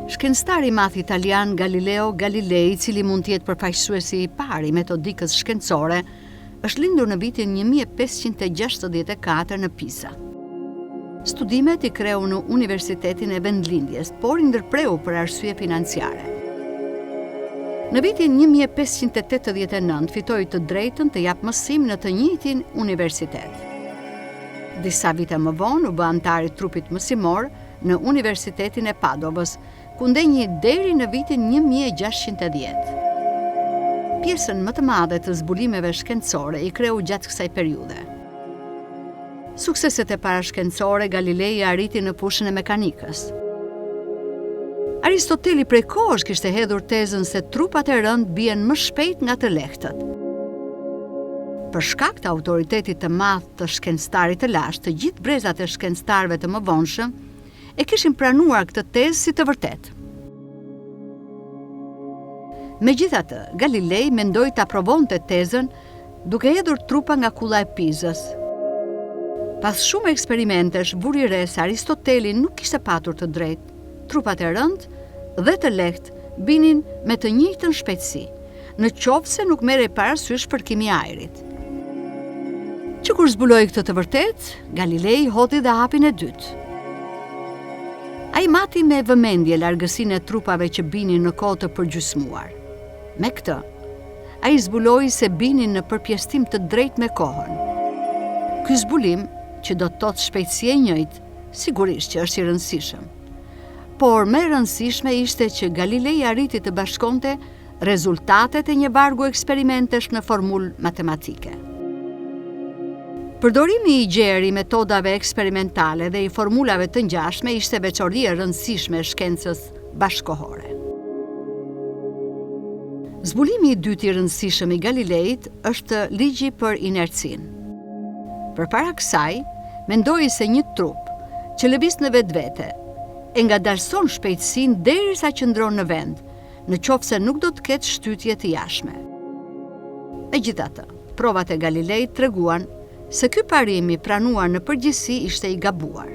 Shkencëtari i madh italian Galileo Galilei, i cili mund të jetë përfaqësuesi i parë i metodikës shkencore, është lindur në vitin 1564 në Pisa. Studimet i kreu në Universitetin e Vendlindjes, por i ndërpreu për arsye financiare. Në vitin 1589 fitoi të drejtën të japë mësim në të njëjtin universitet. Disa vite më vonë u bë antar i trupit mësimor në Universitetin e Padovës, ku ndenjë deri në vitin 1610. Pjesën më të madhe të zbulimeve shkencore i kreu gjatë kësaj periudhe. Sukseset e parashkencore Galilei arriti në fushën e mekanikës. Aristoteli prej kohësh kishte hedhur tezën se trupat e rënd bien më shpejt nga të lehtët. Për shkak të autoritetit të madh të shkencëtarit të lashtë, të gjithë brezat e shkencëtarëve të mëvonshëm e kishin pranuar këtë tezë si të vërtetë. Megjithatë, Galilei mendoi ta provonte tezën duke hedhur trupa nga kulla e Pizës. Pas shumë eksperimentesh, vuri re se Aristoteli nuk kishte patur të drejtë. Trupat e rëndë dhe të lehtë binin me të njëjtën shpejtësi, në qoftë se nuk merrej parasysh përkimi i ajrit. Që kur zbuloi këtë të vërtetë, Galilei hodhi dhe hapin e dytë. Ai mati me vëmendje largësinë e trupave që binin në kohë të përgjysmuar. Me këtë, ai zbuloi se binin në përpjestim të drejtë me kohën. Ky zbulim, që do të thotë shpejtësi e njëjtë, sigurisht që është i rëndësishëm. Por më e rëndësishme ishte që Galilei arriti të bashkonte rezultatet e një vargu eksperimentesh në formulë matematike. Përdorimi i gjerë i metodave eksperimentale dhe i formulave të ngjashme ishte veçori e rëndësishme e shkencës bashkohore. Zbulimi i dytë i rëndësishëm i Galileit është ligji për inercinë. Përpara kësaj, mendoi se një trup që lëviz në vetvete e ngadalson shpejtësinë derisa qëndron në vend, në qoftë se nuk do të ketë shtytje të jashtme. Megjithatë, provat e Galileit treguan se ky parim i pranuar në përgjithësi ishte i gabuar.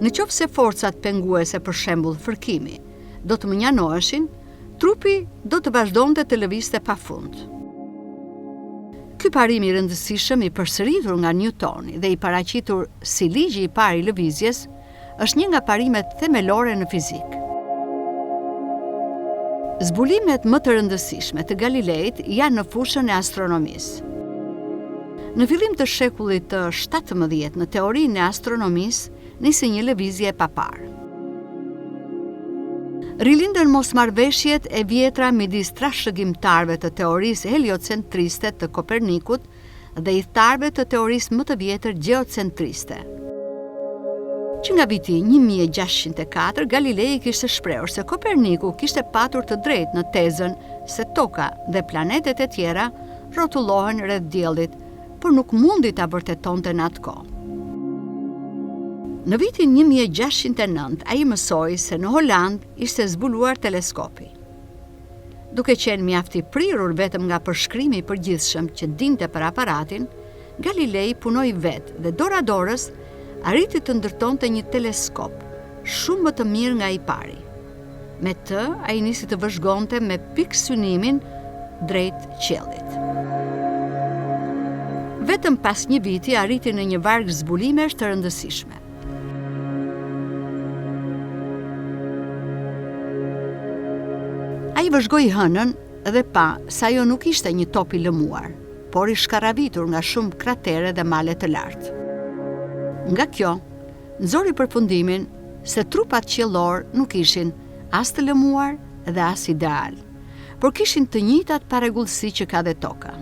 Në qoftë se forcat penguese, për shembull fërkimi, do të mënjanoheshin, trupi do të vazhdonte të lëvizte pafund. Ky parim i rëndësishëm i përsëritur nga Newtoni dhe i paraqitur si ligji i parë i lëvizjes është një nga parimet themelore në fizikë. Zbulimet më të rëndësishme të Galileit janë në fushën e astronomisë. Në fillim të shekullit të 17 në teorinë e astronomisë nisi një lëvizje e paparë. Rilindën mosmarrveshjet e vjetra midis trashëgimtarëve të teorisë heliocentriste të Kopernikut dhe idhtarëve të teorisë më të vjetër geocentriste. Që nga viti 1604, Galilei kishte shprehur se Koperniku kishte patur të drejtë në tezën se toka dhe planetet e tjera rrotullohen rreth diellit, por nuk mundi ta vërtetonte në atë kohë. Në vitin 1609, ai mësoi se në Holand ishte zbuluar teleskopi. Duke qenë mjaft i prirur vetëm nga përshkrimi i përgjithshëm që dinte për aparatin, Galilei punoi vetë dhe dora dorës arriti të ndërtonte një teleskop shumë më të mirë nga i pari. Me të, ai nisi të vëzhgonte me pikë synimin drejt qiellit. Vetëm pas një viti arriti në një varg zbulimesh të rëndësishme. Ai vëzhgoi hënën dhe pa se ajo nuk ishte një top i lëmuar, por i shkaravitur nga shumë kratere dhe male të lartë. Nga kjo, nxori përfundimin se trupat qiellor nuk ishin as të lëmuar dhe as ideal, por kishin të njëjtat parregullsi që ka dhe toka.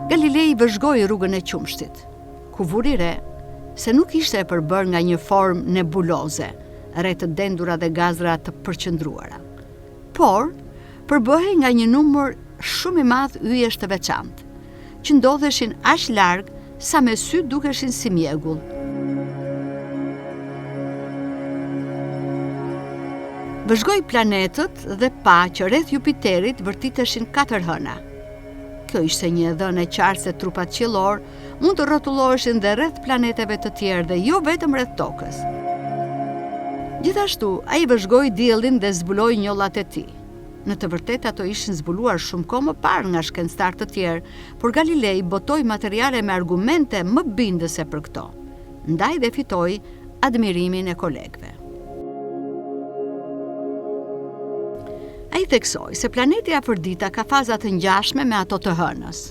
Galilei vëzhgoi rrugën e qumshtit, ku vuri re se nuk ishte e përbërë nga një formë nebuloze, rreth të dendura dhe gazra të përqendruara, por përbëhej nga një numër shumë i madh yjesh të veçantë, që ndodheshin aq larg sa me sy dukeshin si mjegull. Vëzhgoi planetët dhe pa që rreth Jupiterit vërtiteshin 4 hëna. Kjo ishte një dhënë e qartë se trupat qiellor mund të rrotulloheshin dhe rreth planeteve të tjerë dhe jo vetëm rreth tokës. Gjithashtu, ai vëzhgoi diellin dhe zbuloi njollat e tij. Në të vërtetë ato ishin zbuluar shumë kohë më parë nga shkencëtar të tjerë, por Galilei botoi materiale me argumente më bindëse për këto. Ndaj dhe fitoi admirimin e kolegëve. Ai theksoi se planeti Afërdita ka faza të ngjashme me ato të Hënës.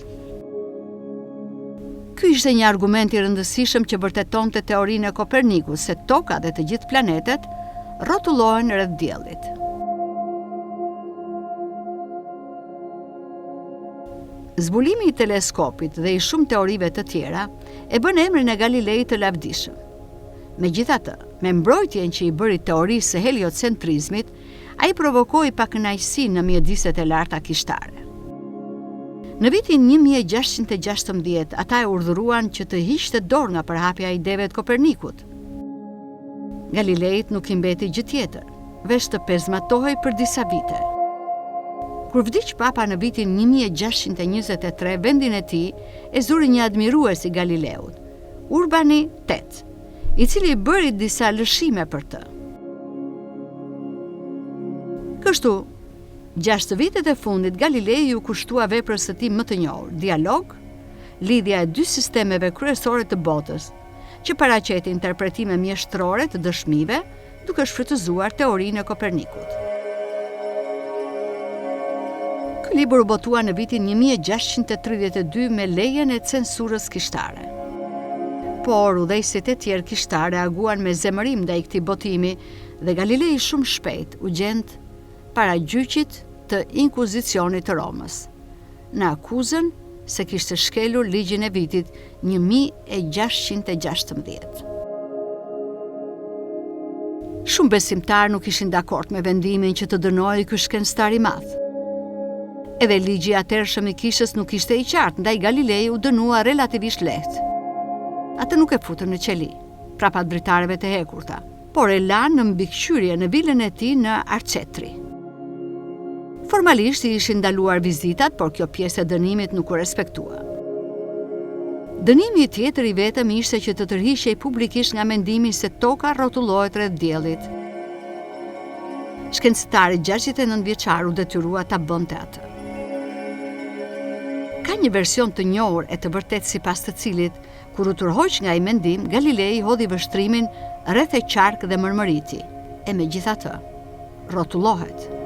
Ky ishte një argument i rëndësishëm që vërtetonte teorinë e Kopernikut se toka dhe të gjithë planetet rrotullohen rreth diellit. Zbulimi i teleskopit dhe i shumë teorive të tjera e bën emrin e Galileit të lavdishëm. Megjithatë, me mbrojtjen që i bëri teorisë së heliocentrizmit, ai provokoi pakënaqësi në mjediset e larta kishtare. Në vitin 1616, ata e urdhëruan që të hiqte dorë nga përhapja e ideve të Kopernikut. Galileit nuk i mbeti gjë tjetër, veç të pezmatohej për disa vite. Kur vdiq papa në vitin 1623, vendin e tij e zuri një admirues i Galileut, Urbani VIII, i cili bëri disa lëshime për të. Kështu, 6 vitet e fundit Galilei u kushtua veprës së tij më të njohur, dialog, lidhja e dy sistemeve kryesore të botës, që paraqeti interpretime mjeshtrore të dëshmive, duke shfrytëzuar teorinë e Kopernikut. Ky libër u botua në vitin 1632 me lejen e censurës kishtare. Por udhëheqësit e tjerë kishtar reaguan me zemërim ndaj këtij botimi dhe Galilei shumë shpejt u gjend para gjyqit të Inkuzicionit të Romës, në akuzën se kishte shkelur ligjin e vitit 1616. Shumë besimtarë nuk ishin dakord me vendimin që të dënohej ky shkencëtar i madh. Edhe ligji i atëhershëm i kishës nuk ishte i qartë, ndaj Galilei u dënua relativisht lehtë. Atë nuk e futën në qeli, prapat dritarëve të hekurta, por e lanë në mbikëqyrje në vilën e tij në Arcetri. Formalisht i ishin ndaluar vizitat, por kjo pjesë e dënimit nuk u respektua. Dënimi tjetër i vetëm ishte që të tërhiqej publikisht nga mendimi se toka rrotullohet rreth diellit. Shkencëtari 69 vjeçar u detyrua ta bënte atë. Ka një version të njohur e të vërtetë sipas të cilit, kur u tërhoq nga ai mendim, Galilei hodhi vështrimin rreth e qark dhe mërmëriti, e megjithatë, rrotullohet.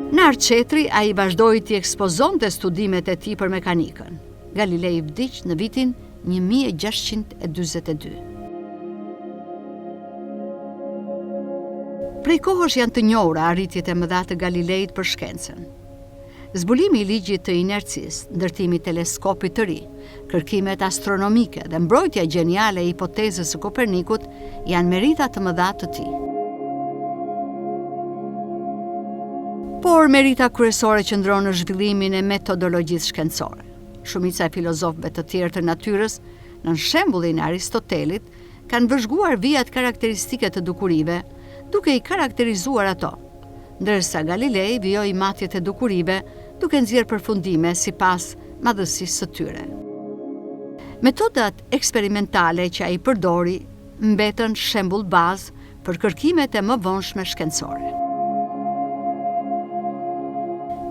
Në Arcetri ai vazhdoi të ekspozonte studimet e tij për mekanikën. Galilei vdiq në vitin 1642. Prej kohësh janë të njohura arritjet e mëdha të Galileit për shkencën. Zbulimi i ligjit të inercisë, ndërtimi i teleskopit të ri, kërkimet astronomike dhe mbrojtja gjeniale e hipotezës së Kopernikut janë merita të mëdha të tij. Por merita kryesore qëndron në zhvillimin e metodologjisë shkencore. Shumica e filozofëve të tjerë të natyrës, në shembullin e Aristotelit, kanë vëzhguar vijat karakteristike të dukurive, duke i karakterizuar ato, ndërsa Galilei vijoi matjet e dukurive duke nxjerrë përfundime sipas madhësisë së tyre. Metodat eksperimentale që ai përdori mbetën shembull bazë për kërkimet e mëvonshme shkencore.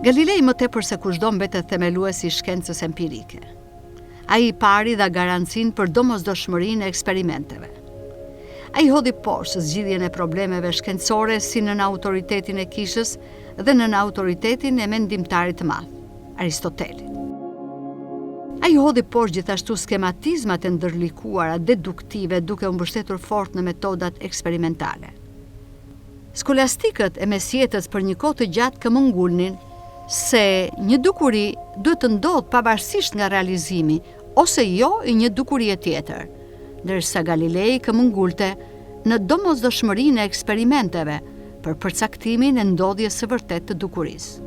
Galilei më tepër se kushdo mbetet themeluesi i shkencës empirike. Ai i pari dha garancinë për domosdoshmërinë e eksperimenteve. Ai hodhi poshtë zgjidhjen e problemeve shkencore si nën autoritetin e kishës dhe nën autoritetin e mendimtarit të madh, Aristotelit. Ai hodhi poshtë gjithashtu skematizmat e ndërlikuara deduktive duke u mbështetur fort në metodat eksperimentale. Skolastikët e mesjetës për një kohë të gjatë këmbëngulnin se një dukuri duhet të ndodhë pavarësisht nga realizimi ose jo i një dukurie tjetër, ndërsa Galilei këmbëngulte në domosdoshmërinë e eksperimenteve për përcaktimin e ndodhjes së vërtetë të dukurisë.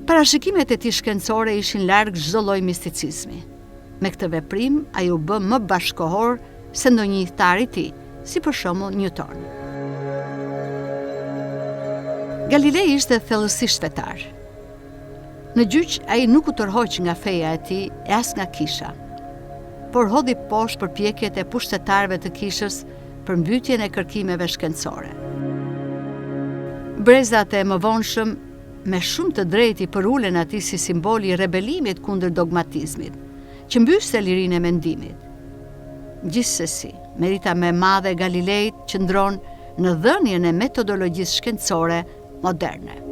Parashikimet e tij shkencore ishin larg çdo lloj misticizmi. Me këtë veprim ai u bë më bashkëkohor se ndonjë udhëtar i tij, si për shembull Newton. Galilei ishte thellësisht fetar. Në gjyq ai nuk u tërhoq nga feja e tij e as nga kisha. por hodhi poshtë përpjekjet e pushtetarëve të kishës për mbytjen e kërkimeve shkencore. Brezat e mëvonshëm me shumë të drejtë i përulen atij si simboli i rebelimit kundër dogmatizmit, që mbyste lirinë e mendimit. Gjithsesi, merita më e madhe e Galileit qëndron në dhënien e metodologjisë shkencore moderne.